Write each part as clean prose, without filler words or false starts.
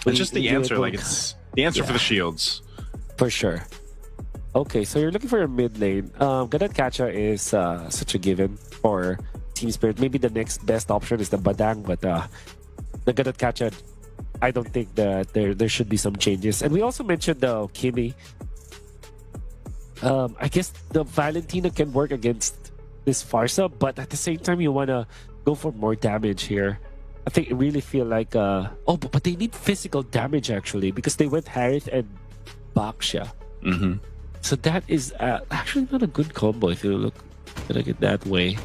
It's just the answer. Like, it's the answer for the shields. For sure. Okay, so you're looking for a mid lane. Gotf Catcha is such a given for Team Spirit. Maybe the next best option is the Badang, but the Gotf Catcha, I don't think that there should be some changes. And we also mentioned the Kimi. I guess the Valentina can work against this Farsa, but at the same time, you want to go for more damage here. I think I really feel like... but they need physical damage, actually, because they went Harith and Baksha. Mm-hmm. So that is actually not a good combo if you look at it that way.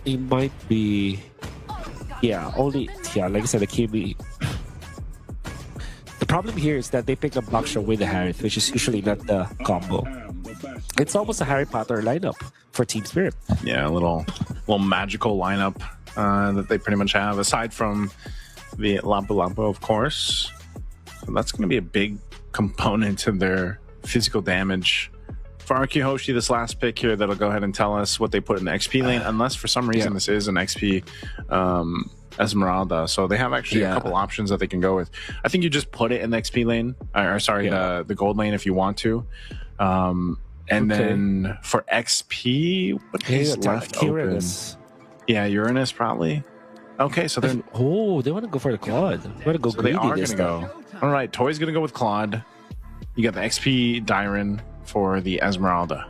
It might be... Yeah, like I said, the Kimi... The problem here is that they pick up Baksha with the Harith, which is usually not the combo. It's almost a Harry Potter lineup for Team Spirit. Yeah, a little magical lineup that they pretty much have, aside from the Lampu Lampu, of course. So that's going to be a big component to their physical damage. For RQ Hoshi, this last pick here, that'll go ahead and tell us what they put in the XP lane, unless for some reason this is an XP Esmeralda. So they have actually a couple options that they can go with. I think you just put it in the XP lane, or sorry, the gold lane if you want to. And then for XP, what is left open? Yeah, Uranus probably. Okay, so they're... Oh, they want to go for the Claude. They want to go so they are going to go. All right, Toy's going to go with Claude. You got the XP Dyron for the Esmeralda.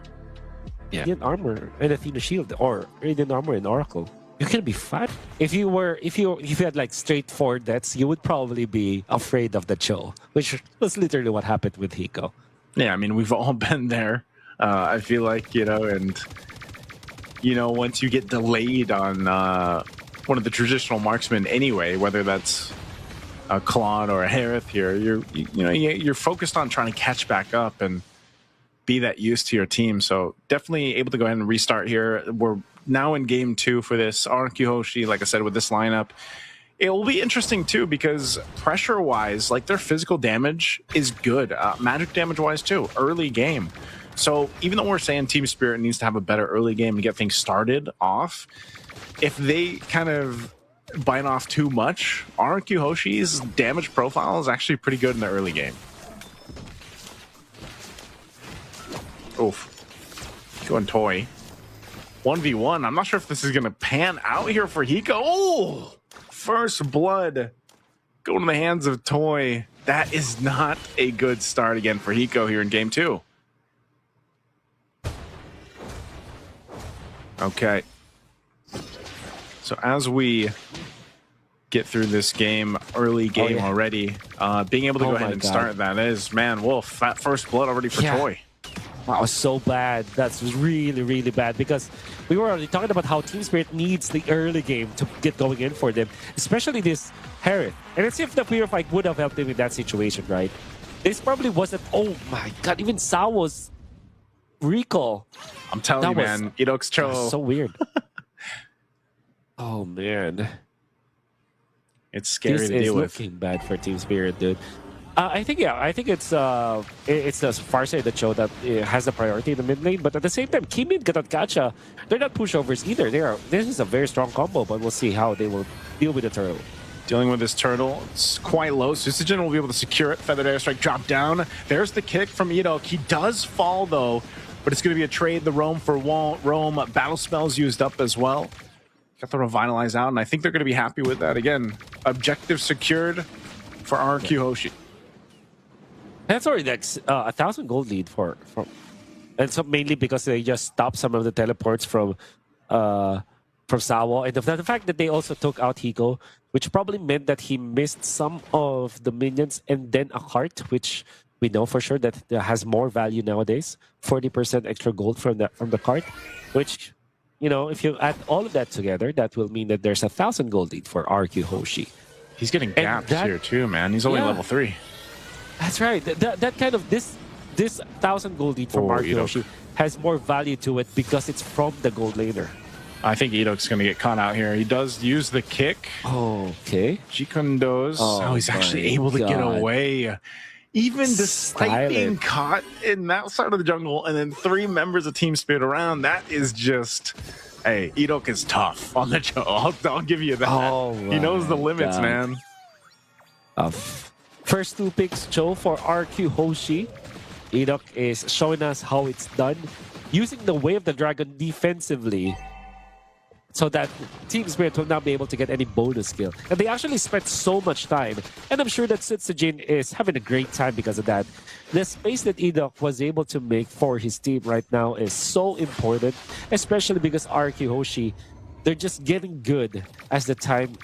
Yeah. Radiant Armor and Athena Shield, or Radiant Armor and Oracle. You're gonna be fat. If you had like straightforward deaths, you would probably be afraid of the chill, which was literally what happened with Hiko. Yeah, I mean, we've all been there. I feel like, and once you get delayed on one of the traditional marksmen anyway, whether that's a Claude or a Harith here, you're focused on trying to catch back up and be that use to your team. So definitely able to go ahead and restart here. We're now in game 2 for this RQ Hoshi, like I said, with this lineup. It will be interesting too, because pressure-wise, like, their physical damage is good. Magic damage-wise too, early game. So even though we're saying Team Spirit needs to have a better early game to get things started off, if they kind of bite off too much, RQ Hoshi's damage profile is actually pretty good in the early game. Oof. Going Toy. 1v1. I'm not sure if this is going to pan out here for Hiko. Oh! First blood going to the hands of Toy. That is not a good start again for Hiko here in game 2. Okay. So as we get through this game, early game already, being able to go ahead and start that is, man, Wolf, that first blood already for Toy. That was so bad. That's really, really bad, because we were already talking about how Team Spirit needs the early game to get going in for them, especially this Harith. And let's see if the Purify would have helped him in that situation, right? This probably wasn't... Oh my god, even Sawo's recall. I'm telling you, man, Idok's Cho. So weird. Oh, man. It's scary to deal with. This is looking bad for Team Spirit, dude. I think it's the Farsa that show that has the priority in the mid lane, but at the same time, Kimi and Gotf Catcha, they're not pushovers either. This is a very strong combo, but we'll see how they will deal with the turtle. Dealing with this turtle, it's quite low. Susagen will be able to secure it. Feathered Airstrike drop down. There's the kick from Idok. He does fall though, but it's going to be a trade. The roam for roam. Battle spells used up as well. Got the Revitalize out, and I think they're going to be happy with that. Again, objective secured for RQ Hoshi. That's already like 1,000 gold lead for, and so mainly because they just stopped some of the teleports from Sawo, and the fact that they also took out Hiko, which probably meant that he missed some of the minions and then a cart, which we know for sure that has more value nowadays. 40% extra gold from the cart, which, if you add all of that together, that will mean that there's 1,000 gold lead for RQ Hoshi. He's getting gapped here too, man. He's only level 3. That's right. That kind of this 1,000 gold lead from RQ Hoshi has more value to it because it's from the gold laner. I think Idok's going to get caught out here. He does use the kick. Oh, okay. Jikundo's. Oh, he's actually able to get away. Even despite being caught in that side of the jungle and then 3 members of Team Spirit around, that is just... Hey, Idok is tough on the jungle. I'll give you that. Oh, he knows the limits, man. First two picks, Joe, for RQ Hoshi. Enoch is showing us how it's done using the Way of the Dragon defensively so that Team Spirit will not be able to get any bonus skill. And they actually spent so much time. And I'm sure that Setsujin is having a great time because of that. The space that Enoch was able to make for his team right now is so important, especially because RQ Hoshi, they're just getting good as time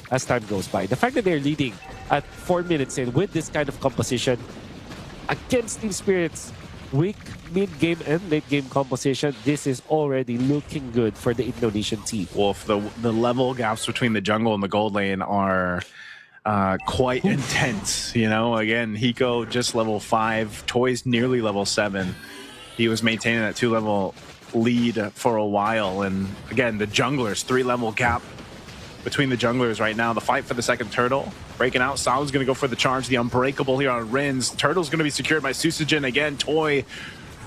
goes by. The fact that they're leading at 4 minutes in with this kind of composition against Team Spirit's weak mid-game and late-game composition, this is already looking good for the Indonesian team. Wolf, the level gaps between the jungle and the gold lane are quite intense. You know, again, Hiko just level 5, Toy's nearly level 7. He was maintaining that 2-level lead for a while, and again, the junglers, 3-level gap between the junglers right now. The fight for the second turtle breaking out. Sal's going to go for the charge, the unbreakable here on Rins. Turtle's going to be secured by Susujin again. Toy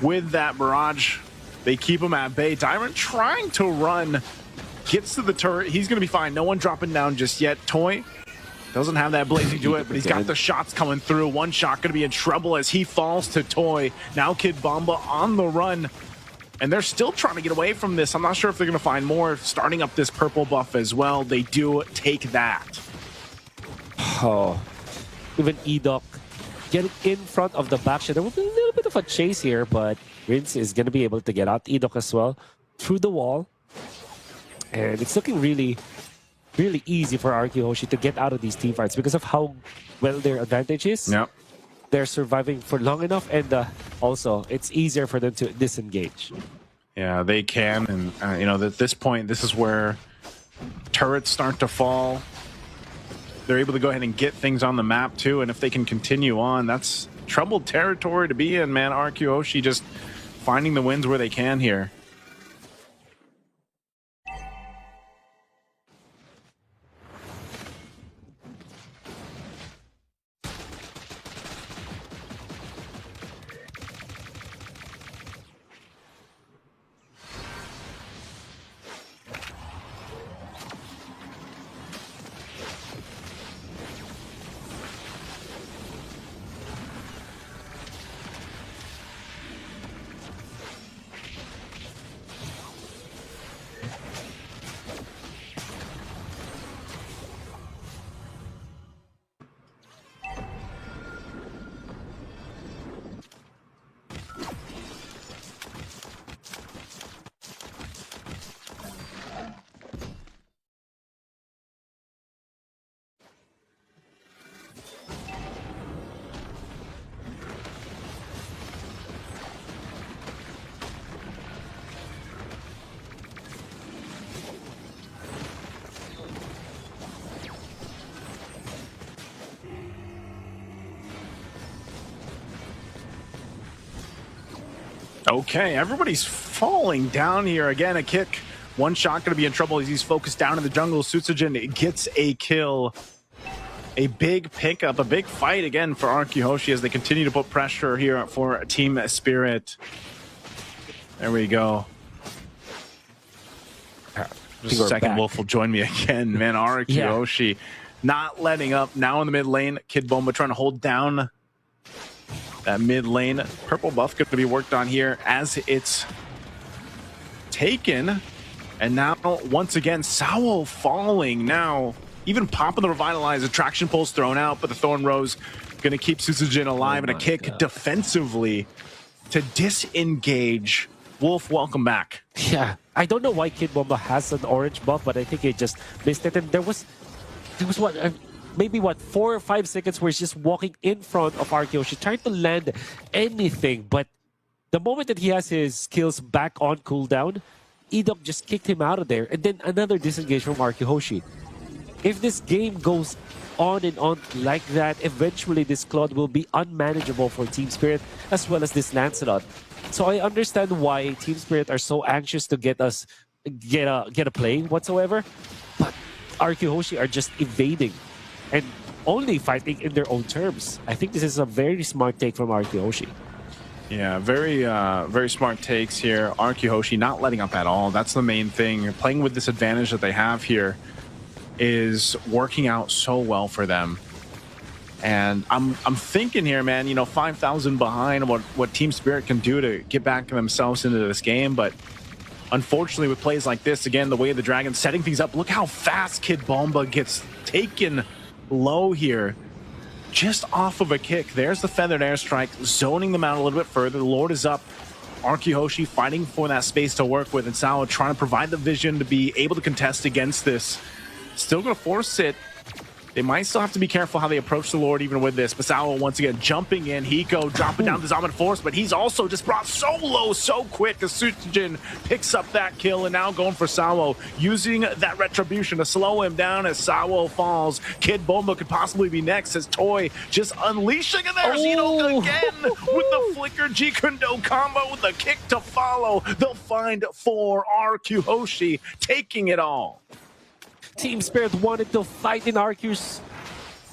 with that barrage, they keep him at bay. Tyrant trying to run, gets to the turret. He's going to be fine. No one dropping down just yet. Toy doesn't have that blazing to it, but he's got the shots coming through. One shot going to be in trouble as he falls to Toy. Now Kid Bomba on the run, and they're still trying to get away from this. I'm not sure if they're going to find more. Starting up this purple buff as well. They do take that. Oh, even Edok getting in front of the backshot. There will be a little bit of a chase here, but Rince is going to be able to get out Edok as well through the wall. And it's looking really, really easy for RQ Hoshi to get out of these team fights because of how well their advantage is. Yep. They're surviving for long enough, and also it's easier for them to disengage. Yeah, they can, and you know, at this point, this is where turrets start to fall. They're able to go ahead and get things on the map too, and if they can continue on, that's troubled territory to be in, man. RQ Hoshi just finding the wins where they can here. Okay, everybody's falling down here. Again, a kick. One shot going to be in trouble as he's focused down in the jungle. Susujin gets a kill. A big pickup, a big fight again for RQ Hoshi as they continue to put pressure here for Team Spirit. There we go. Just a second, Wolf will join me again. Man, RQ Hoshi not letting up. Now in the mid lane, Kid Bomba trying to hold down that mid lane. Purple buff going to be worked on here as it's taken. And now, once again, Sao falling. Now, even popping the Revitalize, attraction pulse thrown out, but the Thorn Rose going to keep Susujin alive, and a kick defensively to disengage. Wolf, welcome back. Yeah, I don't know why Kid Bomba has an orange buff, but I think he just missed it. And there was what, maybe 4 or 5 seconds where he's just walking in front of RQ Hoshi, trying to land anything. But the moment that he has his skills back on cooldown, Edok just kicked him out of there. And then another disengage from RQ Hoshi. If this game goes on and on like that, eventually this Claude will be unmanageable for Team Spirit as well as this Lancelot. So I understand why Team Spirit are so anxious to get a play whatsoever, but RQ Hoshi are just evading and only fighting in their own terms. I think this is a very smart take from RQ Hoshi. Yeah, very smart takes here. RQ Hoshi not letting up at all. That's the main thing. Playing with this advantage that they have here is working out so well for them. And I'm thinking here, man, 5,000 behind what Team Spirit can do to get back themselves into this game. But unfortunately, with plays like this, again, the way of the Dragon setting things up, look how fast Kid Bomba gets taken low here. Just off of a kick. There's the feathered airstrike, zoning them out a little bit further. The Lord is up. Hoshi fighting for that space to work with, and Sao trying to provide the vision to be able to contest against this. Still going to force it. They might still have to be careful how they approach the Lord even with this. But Sao once again jumping in. Hiko dropping down the Zaman Force, but he's also just brought so low so quick as Sujin picks up that kill, and now going for Sao, using that retribution to slow him down as Sao falls. Kid Bomba could possibly be next as Toy just unleashing, and there's Enoch again with the flicker Jikundo combo with the kick to follow. They'll find 4 RQ Hoshi taking it all. Team Spirit wanted to fight in RQ's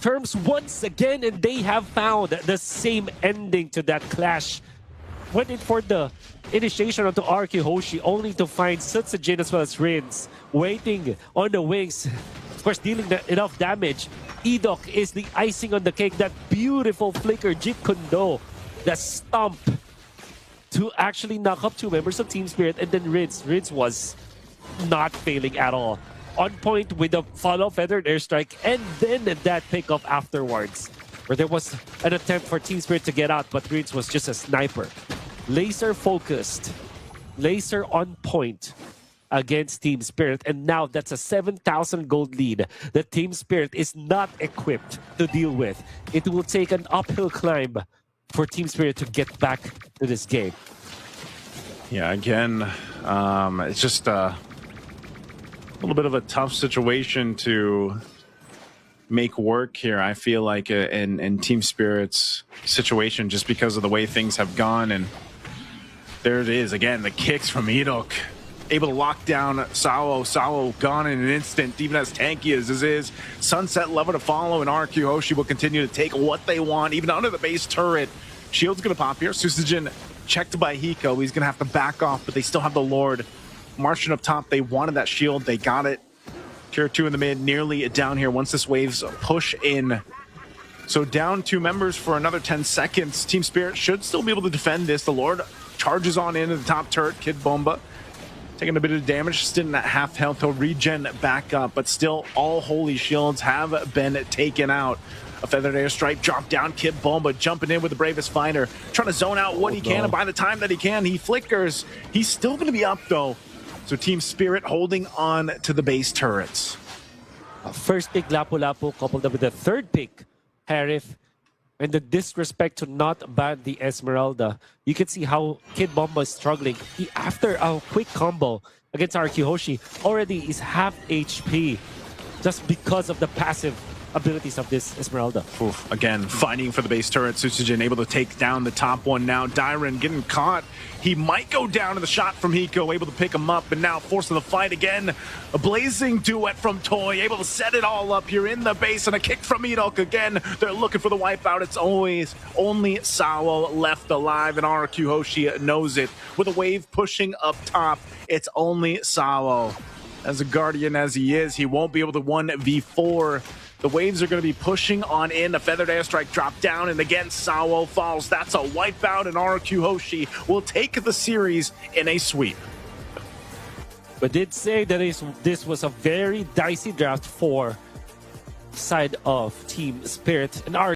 terms once again, and they have found the same ending to that clash. Went in for the initiation onto RQ Hoshi, only to find Sutsujin as well as Rins waiting on the wings. Of course, dealing enough damage. Edok is the icing on the cake. That beautiful flicker, Jeet Kune Do, the stomp to actually knock up 2 members of Team Spirit, and then Rins. Rins was not failing at all. On point with the follow feathered airstrike, and then that pickup afterwards, where there was an attempt for Team Spirit to get out, but Rins was just a sniper. Laser focused, laser on point against Team Spirit, and now that's a 7,000 gold lead that Team Spirit is not equipped to deal with. It will take an uphill climb for Team Spirit to get back to this game. Yeah, again, it's just a little bit of a tough situation to make work here, I feel like, in Team Spirit's situation, just because of the way things have gone. And there it is again, the kicks from Edok, able to lock down Sao. Sao gone in an instant, even as tanky as this is. Sunset lever to follow, and RQ Hoshi will continue to take what they want, even under the base turret. Shield's gonna pop here. Susujin checked by Hiko. He's gonna have to back off, but they still have the Lord marching up top. They wanted that shield, they got it. Tier 2 in the mid, nearly down here once this waves push in. So down 2 members for another 10 seconds. Team Spirit should still be able to defend this. The Lord charges on into the top turret. Kid Bomba taking a bit of damage, sitting at half health. He'll regen back up, but still all holy shields have been taken out. A feathered airstrike dropped down. Kid Bomba jumping in with the bravest fighter, trying to zone out what he can, and by the time that he can, he flickers. He's still going to be up though. So Team Spirit holding on to the base turrets. First pick, Lapu-Lapu, coupled up with the third pick, Harith, and the disrespect to not ban the Esmeralda. You can see how Kid Bomba is struggling. He, after a quick combo against RQ Hoshi, already is half HP just because of the passive abilities of this Esmeralda. Oof. Again, fighting for the base turret. Susujin able to take down the top one now. Dyron getting caught. He might go down to the shot from Hiko, able to pick him up, and now forcing the fight again. A blazing duet from Toy, able to set it all up here in the base, and a kick from Edok again. They're looking for the wipeout. It's always only Sao left alive, and RQ Hoshi knows it. With a wave pushing up top, it's only Sao. As a guardian as he is, he won't be able to 1v4. The waves are going to be pushing on in. A feathered airstrike dropped down, and again, Sao falls. That's a wipeout, and RQ Hoshi will take the series in a sweep. But did say that this was a very dicey draft for side of Team Spirit, and